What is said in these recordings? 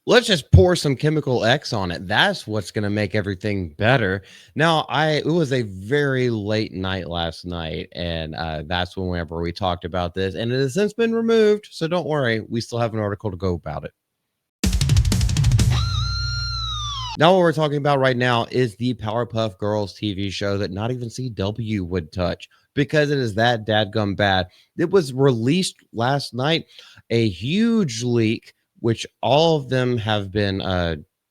Let's just pour some chemical X on it. That's what's going to make everything better. Now, it was a very late night last night, and that's whenever we talked about this, and it has since been removed. So don't worry, we still have an article to go about it. Now, what we're talking about right now is the Powerpuff Girls TV show that not even CW would touch because it is that dadgum bad. It was released last night, a huge leak, which all of them have been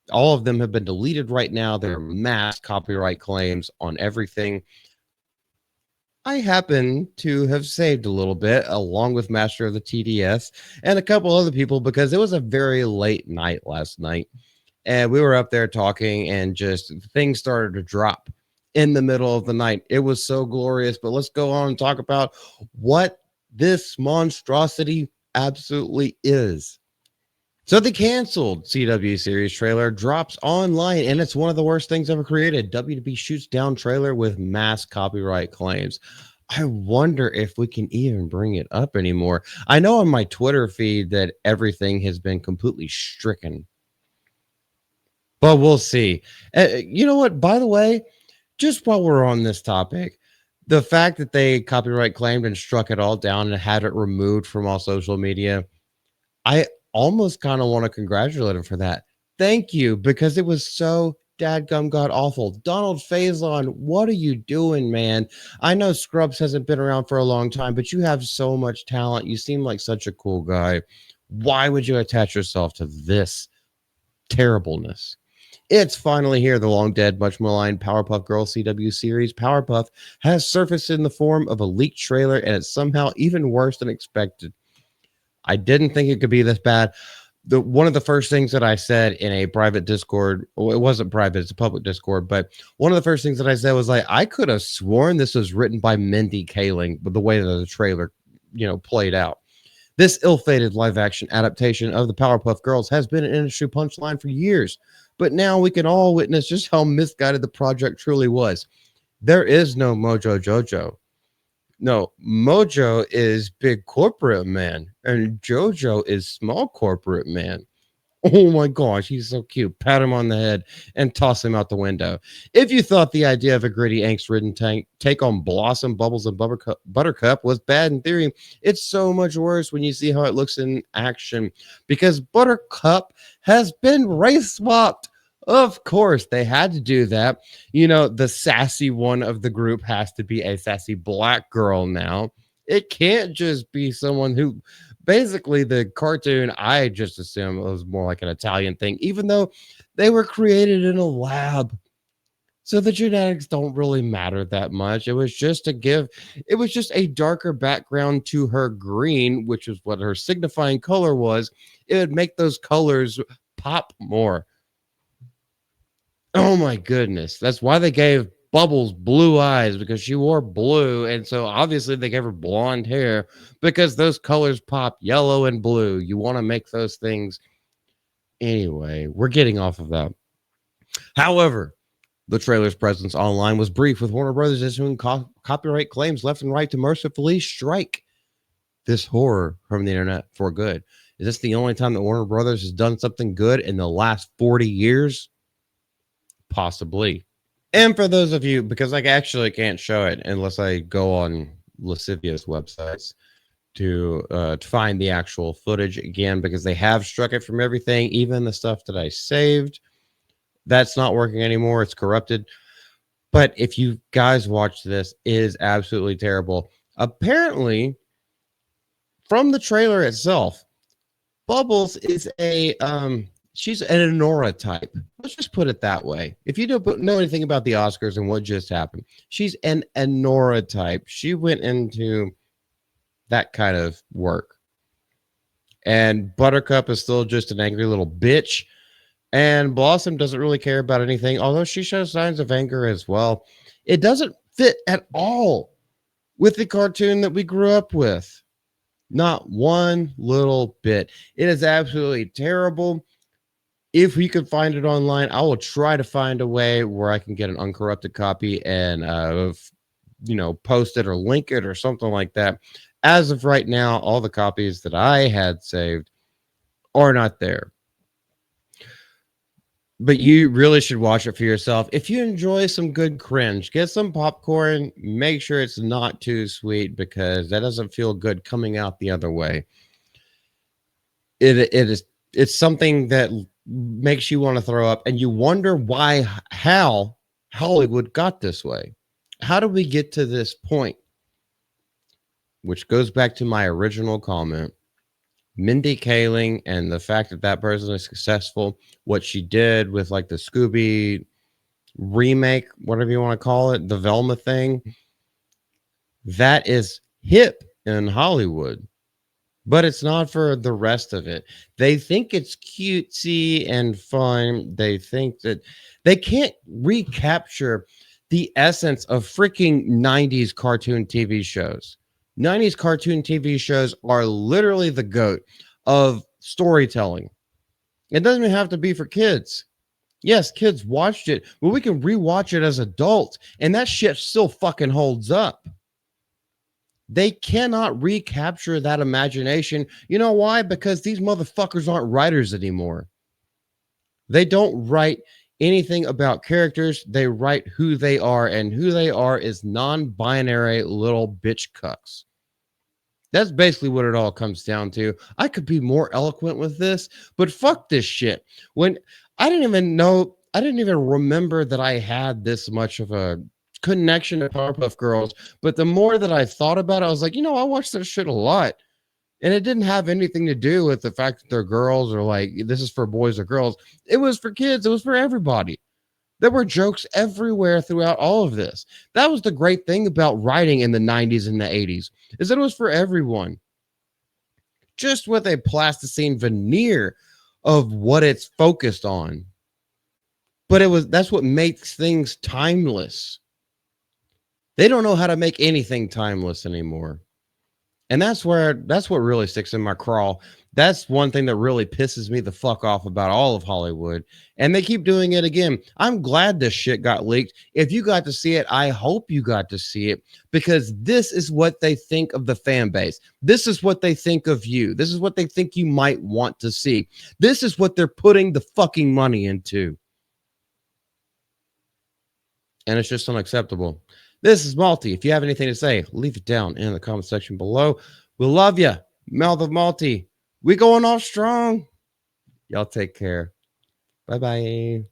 deleted right now. There are mass copyright claims on everything. I happen to have saved a little bit along with Master of the TDS and a couple other people because it was a very late night last night and we were up there talking and just things started to drop in the middle of the night. It was so glorious, but let's go on and talk about what this monstrosity absolutely is. So the canceled CW series trailer drops online and it's one of the worst things ever created. WB shoots down trailer with mass copyright claims. I wonder if we can even bring it up anymore. I know on my Twitter feed that everything has been completely stricken, but we'll see. You know what? By the way, just while we're on this topic, the fact that they copyright claimed and struck it all down and had it removed from all social media, I almost kind of want to congratulate him for that. Thank you, because it was so dadgum god awful. Donald Faison, what are you doing, man? I know Scrubs hasn't been around for a long time, but you have so much talent. You seem like such a cool guy. Why would you attach yourself to this terribleness? It's finally here. The long dead, much maligned Powerpuff Girls CW series, Powerpuff, has surfaced in the form of a leaked trailer, and it's somehow even worse than expected. I didn't think it could be this bad. One of the first things that I said in a private Discord, well, it wasn't private, it's a public Discord, but one of the first things that I said was like, I could have sworn this was written by Mindy Kaling, but the way that the trailer, played out. This ill-fated live-action adaptation of the Powerpuff Girls has been an industry punchline for years, but now we can all witness just how misguided the project truly was. There is no Mojo Jojo. No, Mojo is big corporate man, and Jojo is small corporate man. Oh my gosh, he's so cute. Pat him on the head and toss him out the window. If you thought the idea of a gritty, angst-ridden take on Blossom, Bubbles, and Buttercup was bad in theory, it's so much worse when you see how it looks in action. Because Buttercup has been race swapped. Of course, they had to do that. The sassy one of the group has to be a sassy black girl now. It can't just be someone who basically the cartoon, I just assumed it was more like an Italian thing, even though they were created in a lab. So the genetics don't really matter that much. It was just a darker background to her green, which is what her signifying color was. It would make those colors pop more. Oh my goodness. That's why they gave Bubbles blue eyes because she wore blue. And so obviously they gave her blonde hair because those colors pop yellow and blue. You want to make those things. Anyway, we're getting off of that. However, the trailer's presence online was brief, with Warner Brothers issuing copyright claims left and right to mercifully strike this horror from the internet for good. Is this the only time that Warner Brothers has done something good in the last 40 years? Possibly. And for those of you, because I actually can't show it unless I go on lascivious websites to find the actual footage again, because they have struck it from everything, even the stuff that I saved. That's not working anymore. It's corrupted. But if you guys watch this, it is absolutely terrible. Apparently, from the trailer itself, Bubbles is she's an Honora type. Let's just put it that way. If you don't know anything about the Oscars and what just happened, she's an Honora type. She went into that kind of work. And Buttercup is still just an angry little bitch. And Blossom doesn't really care about anything, although she shows signs of anger as well. It doesn't fit at all with the cartoon that we grew up with. Not one little bit. It is absolutely terrible. If we could find it online, I will try to find a way where I can get an uncorrupted copy and post it or link it or something like that. As of right now, all the copies that I had saved are not there. But you really should watch it for yourself. If you enjoy some good cringe, get some popcorn. Make sure it's not too sweet because that doesn't feel good coming out the other way. It's something that makes you want to throw up, and you wonder how Hollywood got this way. How did we get to this point? Which goes back to my original comment. Mindy Kaling and the fact that that person is successful, what she did with like the Scooby remake, whatever you want to call it, the Velma thing, that is hip in Hollywood, but it's not for the rest of it. They think it's cutesy and fun. They think that they can't recapture the essence of freaking 90s cartoon TV shows. 90s cartoon TV shows are literally the goat of storytelling. It doesn't even have to be for kids. Yes, kids watched it, but we can rewatch it as adults, and that shit still fucking holds up. They cannot recapture that imagination. You know why? Because these motherfuckers aren't writers anymore. They don't write anything about characters. They write who they are, and who they are is non-binary little bitch cucks. That's basically what it all comes down to. I could be more eloquent with this, but fuck this shit. When I didn't even remember that I had this much of a connection to Powerpuff Girls. But the more that I thought about it, I was like, I watched that shit a lot. And it didn't have anything to do with the fact that they're girls or like this is for boys or girls. It was for kids, it was for everybody. There were jokes everywhere throughout all of this. That was the great thing about writing in the 90s and the 80s, is that it was for everyone. Just with a plasticine veneer of what it's focused on. But that's what makes things timeless. They don't know how to make anything timeless anymore. And that's what really sticks in my craw. That's one thing that really pisses me the fuck off about all of Hollywood. And they keep doing it again. I'm glad this shit got leaked. If you got to see it, I hope you got to see it, because this is what they think of the fan base. This is what they think of you. This is what they think you might want to see. This is what they're putting the fucking money into. And it's just unacceptable. This is Malty. If you have anything to say, leave it down in the comment section below. We love you. Mouth of Malty. We going off strong. Y'all take care. Bye-bye.